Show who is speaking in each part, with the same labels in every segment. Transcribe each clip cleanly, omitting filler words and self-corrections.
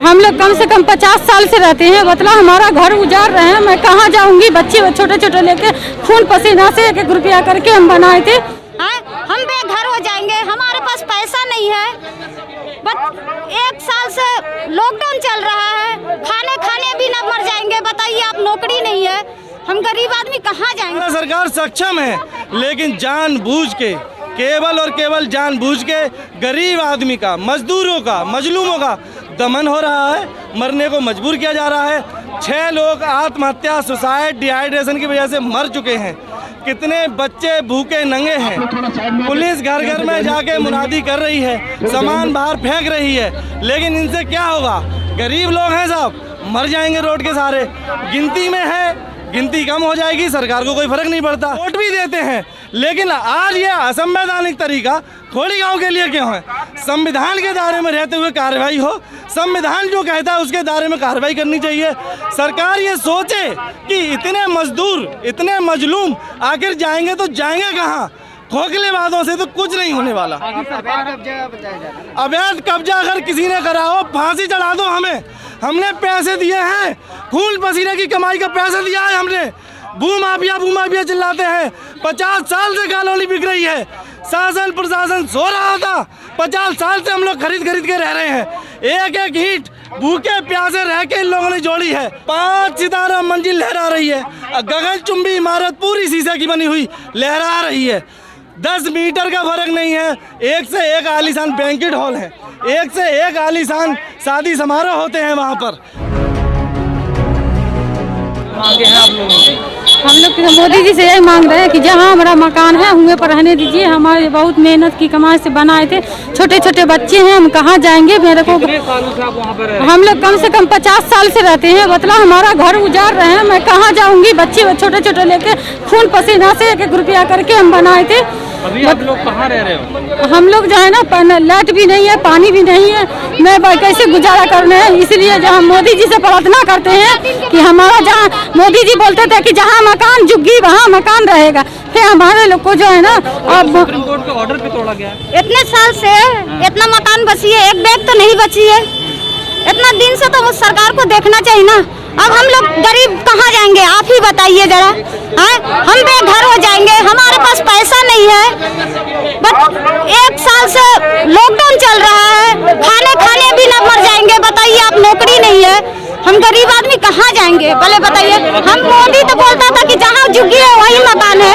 Speaker 1: हम लोग कम से कम 50 साल से रहते हैं। बतला हमारा घर उजाड़ रहे हैं, मैं कहाँ जाऊंगी? बच्चे छोटे छोटे लेके खून पसीना से 1-1 रुपया करके हम बनाए थे।
Speaker 2: हम बेघर हो जाएंगे, हमारे पास पैसा नहीं है। बस 1 साल से लॉकडाउन चल रहा है, खाने भी ना मर जाएंगे। बताइए आप, नौकरी नहीं है, हम गरीब आदमी कहाँ जाएंगे?
Speaker 3: सरकार सक्षम है, लेकिन जानबूझ के, केवल और केवल जानबूझ के गरीब आदमी का, मजदूरों का, मजलूमों का दमन हो रहा है, मरने को मजबूर किया जा रहा है। 6 लोग आत्महत्या, सुसाइड, डिहाइड्रेशन की वजह से मर चुके हैं। कितने बच्चे भूखे नंगे हैं। पुलिस घर घर में जाके मुनादी कर रही है, सामान बाहर फेंक रही है, लेकिन इनसे क्या होगा? गरीब लोग हैं साहब, मर जाएंगे रोड के सारे। गिनती में है, गिनती कम हो जाएगी, सरकार को कोई फर्क नहीं पड़ता। वोट भी देते हैं, लेकिन आज ये असंवैधानिक तरीका खोड़ी गांव के लिए क्यों है? संविधान के दायरे में रहते हुए कार्रवाई हो, संविधान जो कहता है उसके दायरे में कार्रवाई करनी चाहिए। सरकार ये सोचे कि इतने मजदूर, इतने मजलूम आखिर जाएंगे तो जाएंगे कहाँ? खोखले वादों से तो कुछ नहीं होने वाला। अवैध कब्जा अगर किसी ने करा हो, फांसी चढ़ा दो हमें। हमने पैसे दिए हैं, खून पसीने की कमाई का पैसा दिया है हमने। भू माफिया चिल्लाते हैं। 50 साल से कॉलोनी बिक रही है, शासन प्रशासन सो रहा था। 50 साल से हम लोग खरीद के रह रहे हैं। एक ईंट भूखे प्यासे रह के इन लोगों ने जोड़ी है। 5 सितारा मंजिल लहरा रही है, गगनचुंबी इमारत पूरी शीशे की बनी हुई लहरा रही है। 10 मीटर का फर्क नहीं है। एक से एक आलीशान बैंकेट हॉल है, एक से एक आलीशान शादी समारोह होते हैं वहाँ पर।
Speaker 4: मांगे हैं आप लोगों की?
Speaker 1: हम लोग मोदी जी से यही मांग रहे हैं कि जहाँ हमारा मकान है हुए पर रहने दीजिए। हमारे बहुत मेहनत की कमाई से बनाए थे, छोटे छोटे बच्चे हैं, हम कहाँ जाएंगे? मेरे को
Speaker 4: कितने सालों से आप वहाँ पर रह रहे हैं?
Speaker 1: हम लोग कम से कम 50 साल से रहते हैं। बतला हमारा घर उजाड़ रहे हैं, मैं कहाँ जाऊंगी? बच्चे छोटे छोटे लेके खून पसीना से 1-1 रुपया करके हम बनाए थे।
Speaker 4: अभी आप लोग कहाँ रह रहे हो?
Speaker 1: हम लोग जो है ना, लाइट भी नहीं है, पानी भी नहीं है, मैं कैसे गुजारा करने हैं? इसलिए जहाँ मोदी जी से प्रार्थना करते हैं कि हमारा, जहाँ मोदी जी बोलते थे कि जहाँ मकान जुग्गी वहाँ मकान रहेगा, फिर हमारे लोग को जो है ना, अब
Speaker 4: सुप्रीम कोर्ट के ऑर्डर पे तोड़ा गया।
Speaker 2: इतने साल से इतना मकान बची है, एक बैग तो नहीं बची है। इतना दिन से तो सरकार को देखना चाहिए ना। अब हम लोग गरीब कहाँ जाएंगे? आप ही बताइए जरा। हम बेघर हो जाएंगे, हमारे पास पैसा नहीं है। बस 1 साल से लॉकडाउन चल रहा है, खाने भी ना मर जाएंगे। बताइए आप, नौकरी नहीं है, हम गरीब आदमी कहाँ जाएंगे? भले बताइए। हम मोदी तो बोलता था कि जहाँ झुग्गी है वही मकान है।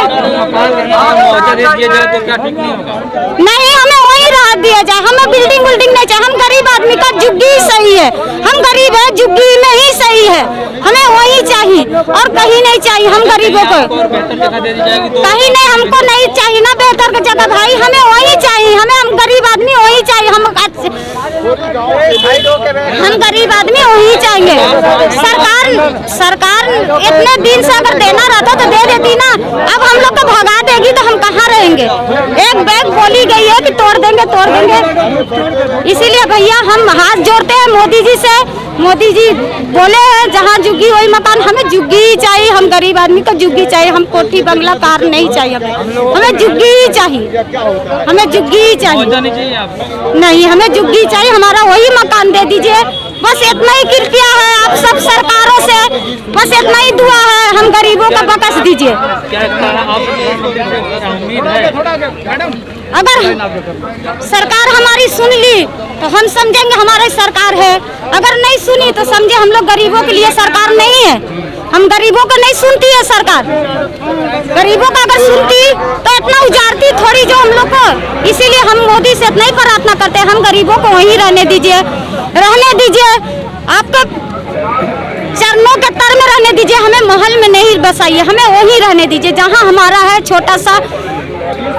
Speaker 2: नहीं, हमें वही राहत दिया जाए, हमें बिल्डिंग नहीं चाहिए। हम गरीब आदमी का झुग्गी ही सही है, हम गरीब है, झुग्गी में ही सही है, हमें वही चाहिए और कहीं नहीं चाहिए। हम गरीबों को कहीं नहीं, हमको नहीं चाहिए ना बेहतर का जगह भाई, हमें वही चाहिए। हम गरीब आदमी वही चाहिए, हम गरीब आदमी वही चाहिए। सरकार इतने दिन से अगर देना रहता तो दे देती ना। अब हम लोग को भगा देगी तो हम कहाँ रहेंगे? एक बैग बोली गई है कि तोड़ देंगे। इसीलिए भैया हम हाथ जोड़ते हैं मोदी जी से। मोदी जी बोले हैं जहाँ जुग्गी वही मकान, हमें जुग्गी ही चाहिए। हम गरीब आदमी को जुग्गी चाहिए, हम कोठी बंगला कार नहीं चाहिए। हमें जुग्गी ही चाहिए, हमें जुग्गी ही चाहिए। नहीं, हमें जुग्गी चाहिए, हमारा वही मकान दे दीजिए। बस इतना ही कृपया है आप सब सरकारों से, बस इतना ही दुआ है, हम गरीबों का बख्श दीजिए। अगर सरकार हमारी सुन ली तो हम समझेंगे हमारी सरकार है, अगर नहीं सुनी तो समझे हम लोग गरीबों के लिए सरकार नहीं है। हम गरीबों को नहीं सुनती है सरकार। गरीबों का अगर सुनती तो इतना उजाड़ती थोड़ी जो हम लोग को। इसीलिए हम मोदी से इतना ही प्रार्थना करते हैं, हम गरीबों को वहीं रहने दीजिए, आपके चरणों के तर में रहने दीजिए। हमें महल में नहीं बसाइए, हमें वहीं रहने दीजिए जहाँ हमारा है छोटा सा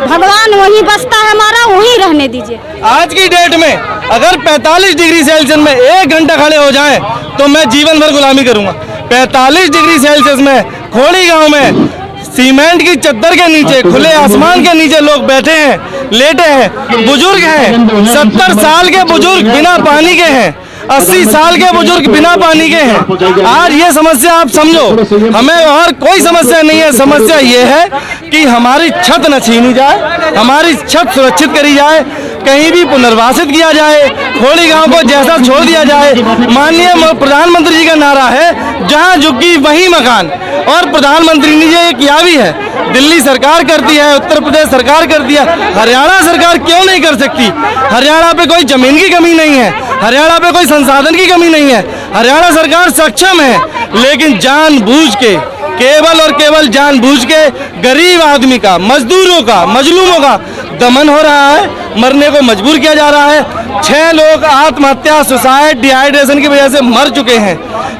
Speaker 2: भगवान वहीं बसता है हमारा, वहीं रहने दीजिए।
Speaker 3: आज की डेट में अगर 45 डिग्री सेल्सियस में 1 घंटा खड़े हो जाएं तो मैं जीवन भर गुलामी करूंगा। 45 डिग्री सेल्सियस में खोड़ी गांव में सीमेंट की चद्दर के नीचे, खुले आसमान के नीचे लोग बैठे हैं, लेटे हैं, बुजुर्ग हैं। 70 साल के बुजुर्ग बिना पानी के हैं, 80 साल के बुजुर्ग बिना पानी के हैं। आज ये समस्या आप समझो, हमें और कोई समस्या नहीं है। समस्या ये है कि हमारी छत न छीनी जाए, हमारी छत सुरक्षित करी जाए। कहीं भी पुनर्वासित किया जाए, खोड़ी गांव को जैसा छोड़ दिया जाए। माननीय प्रधानमंत्री जी का नारा है जहां झुग्गी वहीं मकान, और प्रधानमंत्री ने ये किया भी है। दिल्ली सरकार करती है, उत्तर प्रदेश सरकार करती है, हरियाणा सरकार क्यों नहीं कर सकती? हरियाणा पे कोई जमीन की कमी नहीं है, हरियाणा पे कोई संसाधन की कमी नहीं है, हरियाणा सरकार सक्षम है। लेकिन जानबूझ के, केवल और केवल जानबूझ के गरीब आदमी का, मजदूरों का, मजलूमों का दमन हो रहा है, मरने को मजबूर किया जा रहा है। 6 लोग आत्महत्या, सुसाइड, डिहाइड्रेशन की वजह से मर चुके हैं।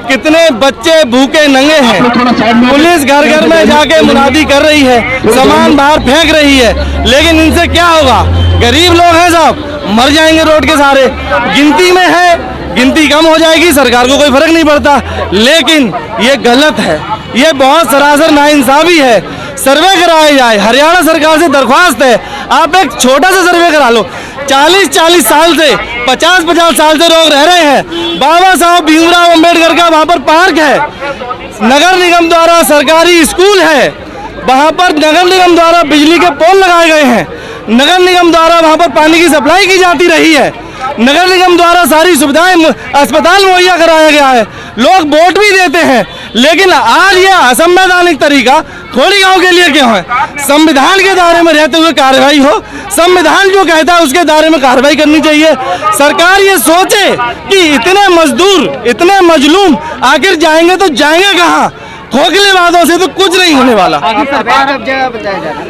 Speaker 3: कितने बच्चे भूखे नंगे हैं। पुलिस घर घर में जाके मुनादी कर रही है, सामान बाहर फेंक रही है, लेकिन इनसे क्या होगा? गरीब लोग हैं साहब, मर जाएंगे रोड के सारे। गिनती में है, गिनती कम हो जाएगी, सरकार को कोई फर्क नहीं पड़ता। लेकिन ये गलत है, ये बहुत सरासर नाइंसाफी है। सर्वे कराया जाए, हरियाणा सरकार से दरख्वास्त है, आप एक छोटा सा सर्वे करा लो। 40-40 साल से, 50-50 साल से लोग रह रहे हैं। बाबा साहब भीमराव अंबेडकर का वहाँ पर पार्क है, नगर निगम द्वारा सरकारी स्कूल है, वहाँ पर नगर निगम द्वारा बिजली के पोल लगाए गए हैं, नगर निगम द्वारा वहाँ पर पानी की सप्लाई की जाती रही है, नगर निगम द्वारा सारी सुविधाएं, अस्पताल मुहैया कराया गया है, लोग वोट भी देते हैं। लेकिन आज ये असंवैधानिक तरीका खोड़ी गांव के लिए क्यों है? संविधान के दायरे में रहते हुए कार्रवाई हो, संविधान जो कहता है उसके दायरे में कार्रवाई करनी चाहिए। सरकार ये सोचे कि इतने मजदूर, इतने मजलूम आखिर जाएंगे तो जाएंगे कहाँ? खोखले वादों से तो कुछ नहीं होने वाला।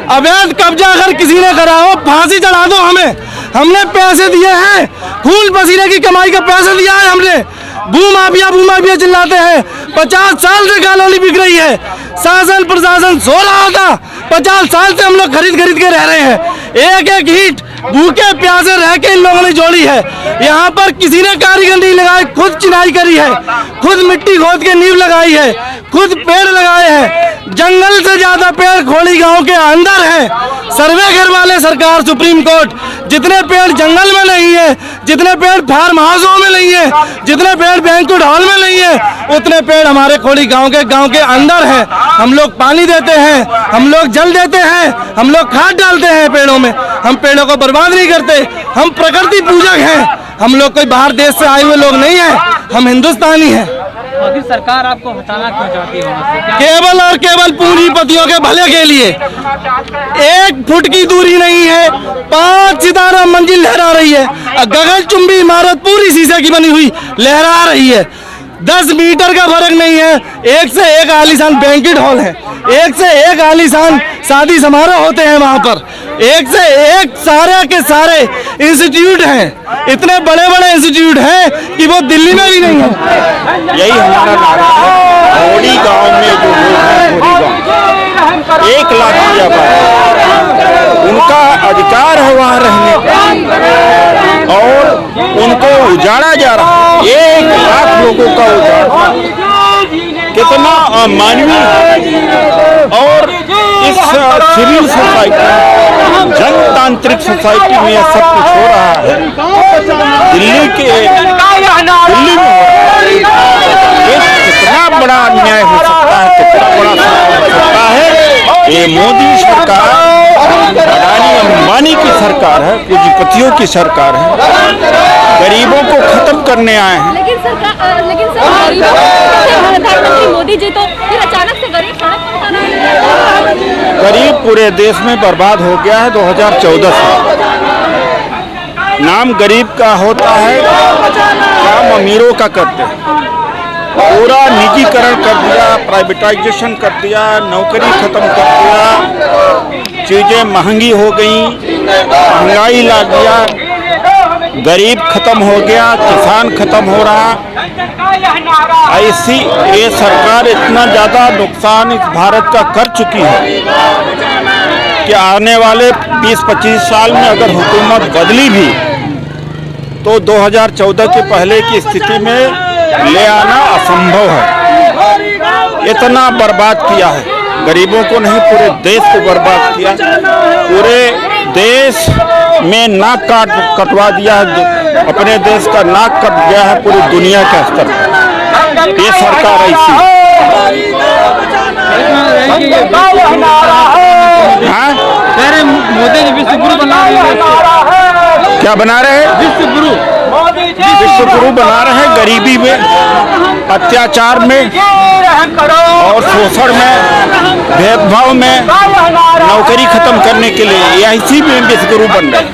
Speaker 3: अवैध कब्जा अगर किसी ने करा हो, फांसी चढ़ा दो हमें। हमने पैसे दिए हैं, खून पसीने की कमाई का पैसा दिया है हमने। भूमाफिया चिल्लाते हैं, 50 साल से कॉलोनी बिक रही है, शासन प्रशासन सो रहा था। 50 साल से हम लोग खरीद के रह रहे हैं। एक एक ईंट भूखे प्यासे रह के इन लोगों ने जोड़ी है। यहाँ पर किसी ने कारीगर नहीं लगाई, खुद चिनाई करी है, खुद मिट्टी खोद के नींव लगाई है, खुद पेड़ लगाए हैं। जंगल से ज्यादा पेड़ खोड़ी गांव के अंदर है। सर्वे घर वाले सरकार, सुप्रीम कोर्ट, जितने पेड़ जंगल में नहीं है, जितने पेड़ फार्म हाउसों में नहीं है, जितने पेड़ बैंक्वेट हॉल में नहीं है, उतने पेड़ हमारे खोड़ी गांव के अंदर है। हम लोग पानी देते हैं, हम लोग जल देते हैं, हम लोग खाद डालते हैं पेड़ों में, हम पेड़ों को बर्बाद नहीं करते। हम प्रकृति पूजक हैं, हम लोग कोई बाहर देश से आए हुए लोग नहीं हैं, हम हिंदुस्तानी हैं।
Speaker 4: आखिर सरकार आपको हटाना क्यों चाहती है वहाँ से? क्या
Speaker 3: केवल और केवल पूंजीपतियों के भले के लिए। 1 फुट की दूरी नहीं है, 5 सितारा मंजिल लहरा रही है, गगनचुंबी इमारत पूरी शीशे की बनी हुई लहरा रही है। 10 मीटर का फर्क नहीं है। एक से एक आलीशान बैंक्वेट हॉल है, एक से एक आलीशान शादी समारोह होते हैं वहाँ पर, एक से एक सारे के सारे इंस्टीट्यूट हैं। इतने बड़े बड़े इंस्टीट्यूट हैं कि वो दिल्ली में भी नहीं है।
Speaker 5: यही हमारा नारा है। खोड़ी गांव में जो लोग हैं, खोड़ी गांव 1 लाख की आबादी, उनका अधिकार है वहाँ रहने का, और उनको उजाड़ा जा रहा है। 1 लाख लोगों का उजाड़ा कितना अमानवीय। और इस सिविल सोसाइटी, जनतांत्रिक सोसाइटी में सब कुछ हो रहा है। दिल्ली में कितना बड़ा अन्याय हो सकता है, कितना बड़ा हो सकता है। ये मोदी सरकार, अडानी अंबानी की सरकार है, पूंजीपतियों की सरकार है, गरीबों को खत्म करने आए हैं।
Speaker 6: लेकिन प्रधानमंत्री मोदी जी तो फिर अचानक से गरीब सड़क पर उतर आए हैं।
Speaker 5: गरीब पूरे देश में बर्बाद हो गया है 2014 से। नाम गरीब का होता है, काम अमीरों का करते हैं। पूरा निजीकरण कर दिया, प्राइवेटाइजेशन कर दिया, नौकरी खत्म कर दिया, चीजें महंगी हो गई, महंगाई ला दिया, गरीब खत्म हो गया, किसान खत्म हो रहा। ऐसी ये सरकार इतना ज्यादा नुकसान इस भारत का कर चुकी है कि आने वाले 20-25 साल में अगर हुकूमत बदली भी तो 2014 के पहले की स्थिति में ले आना असंभव है। इतना बर्बाद किया है, गरीबों को नहीं पूरे देश को बर्बाद किया। पूरे देश में नाक कटवा दिया है, अपने देश का नाक कट गया है पूरी दुनिया के स्तर पर। ये सरकार ऐसी
Speaker 4: मोदी जी विश्व गुरु बना
Speaker 5: क्या बना रहे हैं?
Speaker 4: विश्व गुरु।
Speaker 5: विश्व गुरु बना रहे हैं। गरीबी में, अत्याचार में और शोषण में, भेदभाव में, नौकरी खत्म करने के लिए इसी में विश्व गुरु बन रहे हैं।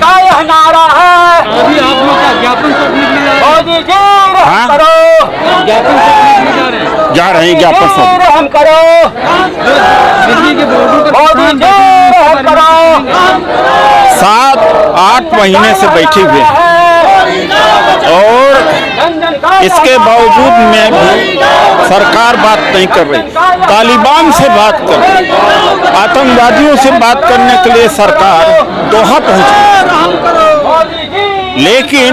Speaker 4: अभी आप लोग का ज्ञापन सौंपने के लिए
Speaker 5: हाँ,
Speaker 4: ज्ञापन सौंपने के लिए जा रहे हैं।
Speaker 5: जा रहे हैं ज्ञापन सब।
Speaker 4: दिल्ली के बोर्डों पर
Speaker 5: 7-8 महीने से बैठे हुए हैं और इसके बावजूद में भी सरकार बात नहीं कर रही। तालिबान से बात कर रही, आतंकवादियों से बात करने के लिए सरकार दोहा पहुंची, लेकिन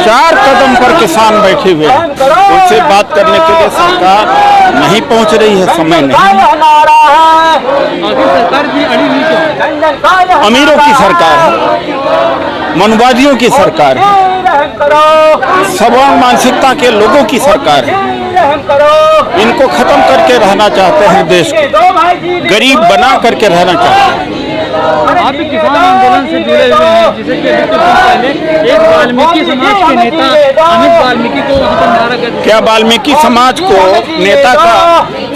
Speaker 5: 4 कदम पर किसान बैठे हुए हैं। उनसे बात करने के लिए सरकार नहीं पहुंच रही है, समय नहीं।
Speaker 4: सरकार भी अड़ी हुई क्यों?
Speaker 5: अमीरों की सरकार है, मनुवादियों की सरकार है, सवर्ण मानसिकता के लोगों की सरकार है। इनको खत्म करके रहना चाहते हैं, देश को गरीब बना करके रहना चाहते हैं।
Speaker 4: आप भी किसान आंदोलन से जुड़े हुए हैं, जिसे कि अभी कुछ दिन पहले एक वाल्मीकि समाज के नेता अमित वाल्मीकि को वहाँ पर मारा गया। क्या
Speaker 5: वाल्मीकि समाज को नेता का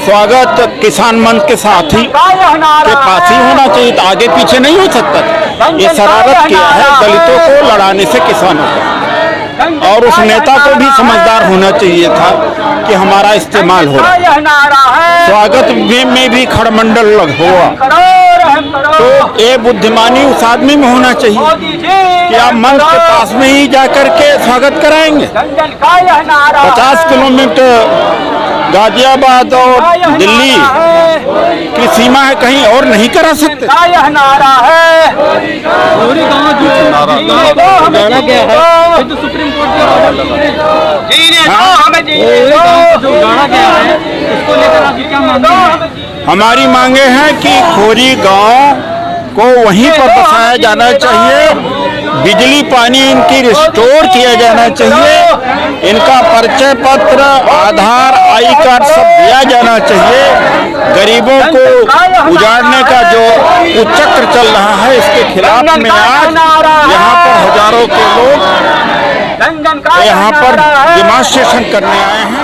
Speaker 5: स्वागत किसान मंच के साथी के पास ही होना चाहिए, तो आगे पीछे नहीं हो सकता। ये शरारत किया है दलितों को लड़ाने से किसानों को, और उस नेता को भी समझदार होना चाहिए था कि हमारा इस्तेमाल हो रहा है। स्वागत में भी खड़मंडल हुआ, तो ये बुद्धिमानी उस आदमी में होना चाहिए कि आप मंच के पास में ही जाकर के स्वागत कराएंगे। 50 किलोमीटर गाजियाबाद और दिल्ली की सीमा है, कहीं और नहीं करा सकते।
Speaker 4: गौरी गांव जो गया है, तो सुप्रीम कोर्ट के ऑर्डर जो गाड़ा गया है, उसको लेकर आपकी क्या मांग है?
Speaker 5: हमारी मांगे हैं कि खोरी गांव को वहीं पर बसाया जाना चाहिए, बिजली पानी इनकी रिस्टोर किया जाना चाहिए, इनका परिचय पत्र, आधार, आई कार्ड सब दिया जाना चाहिए। गरीबों को उजाड़ने का जो कुचक्र चल रहा है, इसके खिलाफ में आज यहाँ पर हजारों के लोग यहाँ पर डेमोन्स्ट्रेशन करने आए हैं।